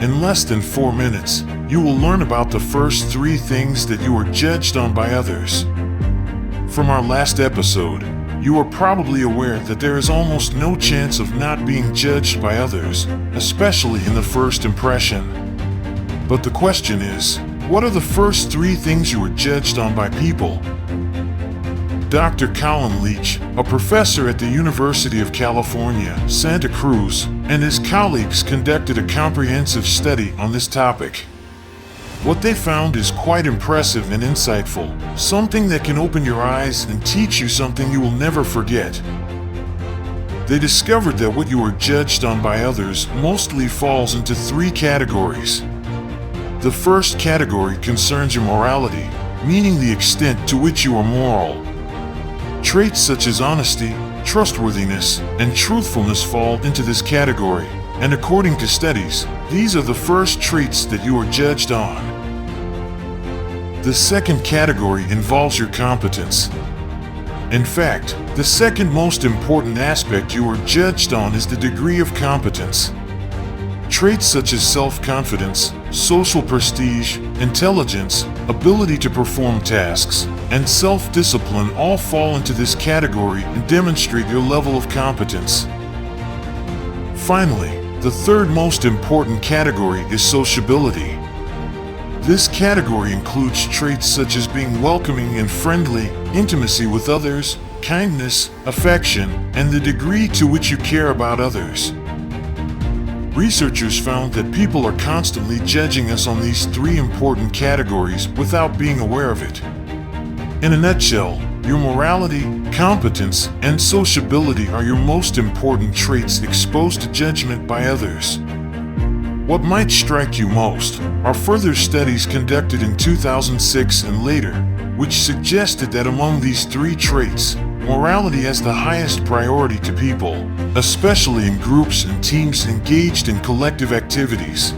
In less than 4 minutes, you will learn about the first 3 things that you are judged on by others. From our last episode, you are probably aware that there is almost no chance of not being judged by others, especially in the first impression. But the question is, what are the first 3 things you are judged on by people? Dr. Colin Leach, a professor at the University of California, Santa Cruz, and his colleagues conducted a comprehensive study on this topic. What they found is quite impressive and insightful, something that can open your eyes and teach you something you will never forget. They discovered that what you are judged on by others mostly falls into 3 categories. The first category concerns your morality, meaning the extent to which you are moral. Traits such as honesty, trustworthiness, and truthfulness fall into this category, and according to studies, these are the first traits that you are judged on. The second category involves your competence. In fact, the second most important aspect you are judged on is the degree of competence. Traits such as self-confidence, social prestige, intelligence, ability to perform tasks, and self-discipline all fall into this category and demonstrate your level of competence. Finally, the third most important category is sociability. This category includes traits such as being welcoming and friendly, intimacy with others, kindness, affection, and the degree to which you care about others. Researchers found that people are constantly judging us on these 3 important categories without being aware of it. In a nutshell, your morality, competence, and sociability are your most important traits exposed to judgment by others. What might strike you most are further studies conducted in 2006 and later, which suggested that among these 3 traits, morality has the highest priority to people, especially in groups and teams engaged in collective activities.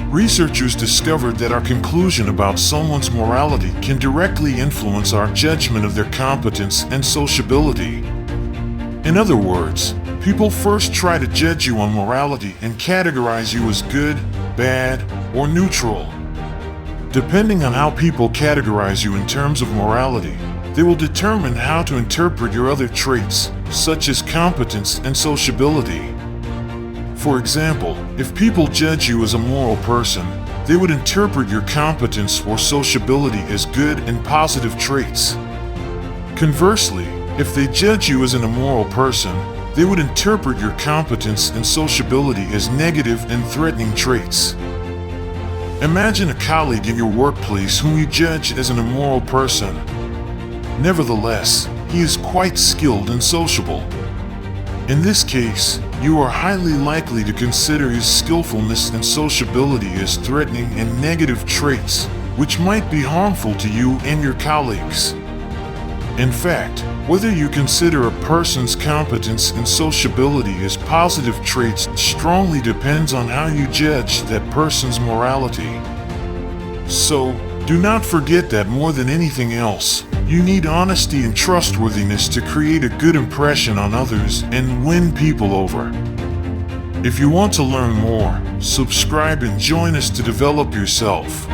Researchers discovered that our conclusion about someone's morality can directly influence our judgment of their competence and sociability. In other words, people first try to judge you on morality and categorize you as good, bad, or neutral. Depending on how people categorize you in terms of morality, they will determine how to interpret your other traits, such as competence and sociability. For example, if people judge you as a moral person, they would interpret your competence or sociability as good and positive traits. Conversely, if they judge you as an immoral person, they would interpret your competence and sociability as negative and threatening traits. Imagine a colleague in your workplace whom you judge as an immoral person. Nevertheless, he is quite skilled and sociable. In this case, you are highly likely to consider his skillfulness and sociability as threatening and negative traits, which might be harmful to you and your colleagues. In fact, whether you consider a person's competence and sociability as positive traits strongly depends on how you judge that person's morality. So, do not forget that more than anything else, you need honesty and trustworthiness to create a good impression on others and win people over. If you want to learn more, subscribe and join us to develop yourself.